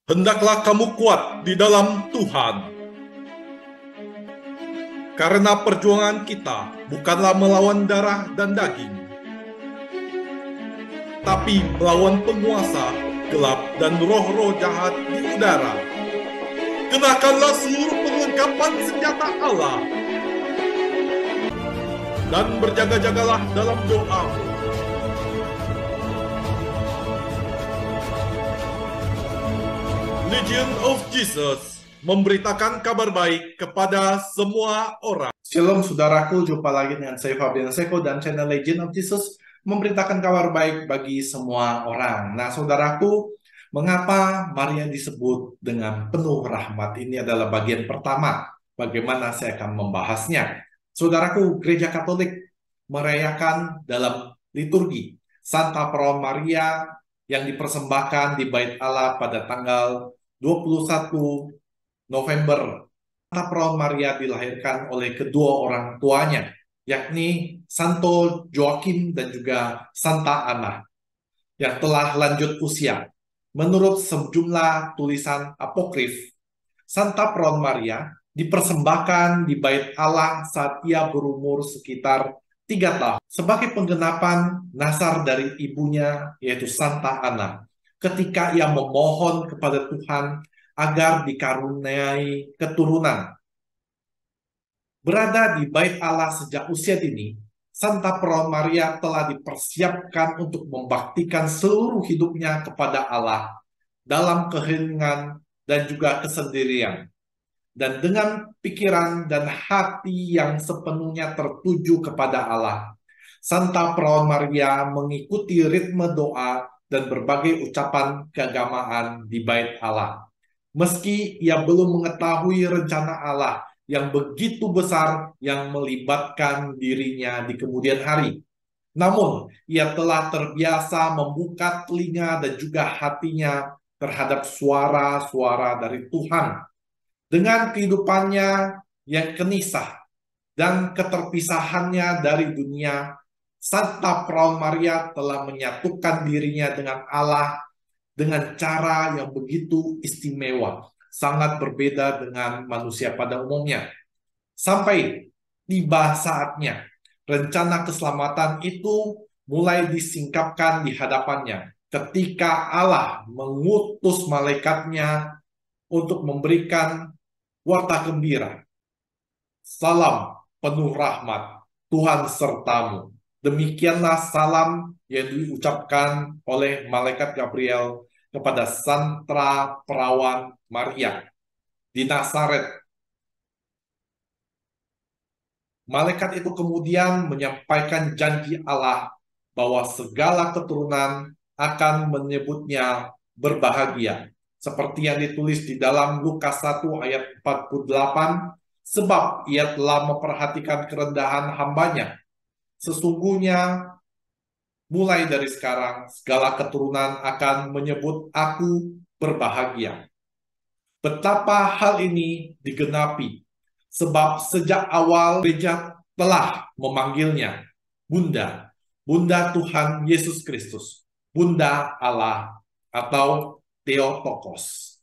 Hendaklah kamu kuat di dalam Tuhan. Karena perjuangan kita bukanlah melawan darah dan daging, tapi melawan penguasa gelap dan roh-roh jahat di udara. Kenakanlah seluruh perlengkapan senjata Allah dan berjaga-jagalah dalam doa. Legion of Jesus memberitakan kabar baik kepada semua orang. Shalom saudaraku, jumpa lagi dengan saya Fabian Seko dan channel Legion of Jesus memberitakan kabar baik bagi semua orang. Nah saudaraku, mengapa Maria disebut dengan penuh rahmat? Ini adalah bagian pertama, bagaimana saya akan membahasnya. Saudaraku, Gereja Katolik merayakan dalam liturgi Santa Perawan Maria yang dipersembahkan di Bait Allah pada tanggal 21 November. Santa Perawan Maria dilahirkan oleh kedua orang tuanya, yakni Santo Joakim dan juga Santa Ana, yang telah lanjut usia. Menurut sejumlah tulisan apokrif, Santa Perawan Maria dipersembahkan di Bait Allah saat ia berumur sekitar 3 tahun sebagai penggenapan nasar dari ibunya, yaitu Santa Ana, ketika ia memohon kepada Tuhan agar dikaruniai keturunan. Berada di Bait Allah sejak usia dini, Santa Perawan Maria telah dipersiapkan untuk membaktikan seluruh hidupnya kepada Allah dalam keheningan dan juga kesendirian. Dan dengan pikiran dan hati yang sepenuhnya tertuju kepada Allah, Santa Perawan Maria mengikuti ritme doa dan berbagai ucapan keagamaan di Bait Allah. Meski ia belum mengetahui rencana Allah yang begitu besar yang melibatkan dirinya di kemudian hari. Namun, ia telah terbiasa membuka telinga dan juga hatinya terhadap suara-suara dari Tuhan. Dengan kehidupannya yang kenisah dan keterpisahannya dari dunia, Santa Perawan Maria telah menyatukan dirinya dengan Allah dengan cara yang begitu istimewa, sangat berbeda dengan manusia pada umumnya. Sampai tiba saatnya, rencana keselamatan itu mulai disingkapkan di hadapannya ketika Allah mengutus malaikatnya untuk memberikan warta gembira. Salam penuh rahmat, Tuhan sertamu. Demikianlah salam yang diucapkan oleh malaikat Gabriel kepada Santa Perawan Maria di Nazaret. Malaikat itu kemudian menyampaikan janji Allah bahwa segala keturunan akan menyebutnya berbahagia. Seperti yang ditulis di dalam Lukas 1 ayat 48, sebab ia telah memperhatikan kerendahan hambanya. Sesungguhnya mulai dari sekarang segala keturunan akan menyebut aku berbahagia. Betapa hal ini digenapi, sebab sejak awal gereja telah memanggilnya Bunda, Bunda Tuhan Yesus Kristus, Bunda Allah atau Theotokos.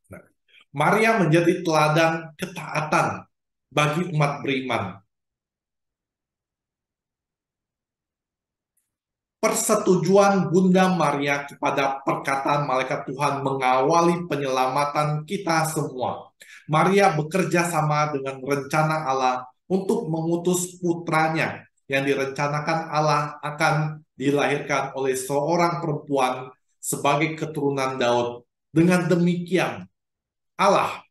Nah, Maria menjadi teladan ketaatan bagi umat beriman. Persetujuan Bunda Maria kepada perkataan malaikat Tuhan mengawali penyelamatan kita semua. Maria bekerja sama dengan rencana Allah untuk mengutus putranya yang direncanakan Allah akan dilahirkan oleh seorang perempuan sebagai keturunan Daud. Dengan demikian, Allah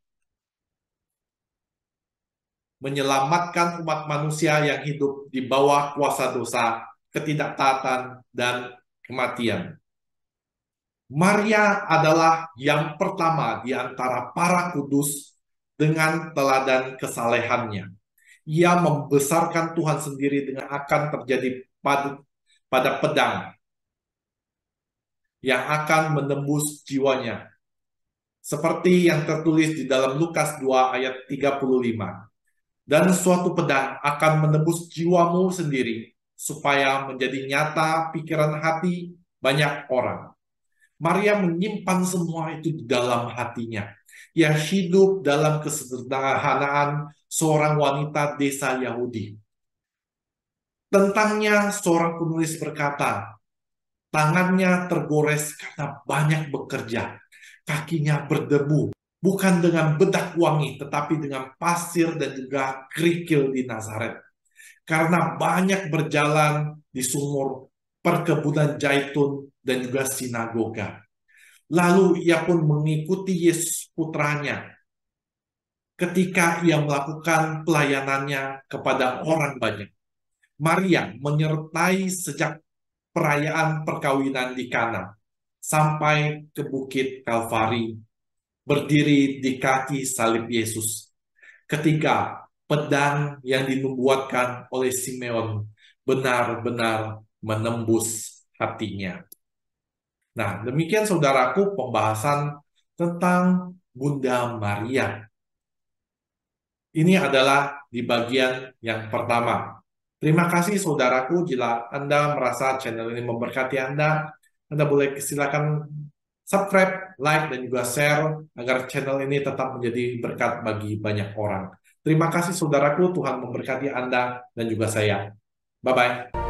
menyelamatkan umat manusia yang hidup di bawah kuasa dosa, ketidaktaatan, dan kematian. Maria adalah yang pertama di antara para kudus dengan teladan kesalehannya. Ia membesarkan Tuhan sendiri dengan akan terjadi pada pedang yang akan menembus jiwanya. Seperti yang tertulis di dalam Lukas 2 ayat 35. Dan suatu pedang akan menembus jiwamu sendiri, supaya menjadi nyata pikiran hati banyak orang. Maria menyimpan semua itu di dalam hatinya. Ia hidup dalam kesederhanaan seorang wanita desa Yahudi. Tentangnya seorang penulis berkata, tangannya tergores karena banyak bekerja, kakinya berdebu, bukan dengan bedak wangi, tetapi dengan pasir dan juga kerikil di Nazaret. Karena banyak berjalan di sumur, perkebunan zaitun, dan juga sinagoga. Lalu ia pun mengikuti Yesus putranya ketika ia melakukan pelayanannya kepada orang banyak. Maria menyertai sejak perayaan perkawinan di Kana sampai ke Bukit Kalvari, berdiri di kaki salib Yesus. Ketika pedang yang dinubuatkan oleh Simeon benar-benar menembus hatinya. Nah, demikian saudaraku pembahasan tentang Bunda Maria. Ini adalah di bagian yang pertama. Terima kasih saudaraku, jika Anda merasa channel ini memberkati Anda boleh silakan subscribe, like, dan juga share agar channel ini tetap menjadi berkat bagi banyak orang. Terima kasih saudaraku, Tuhan memberkati Anda dan juga saya. Bye-bye.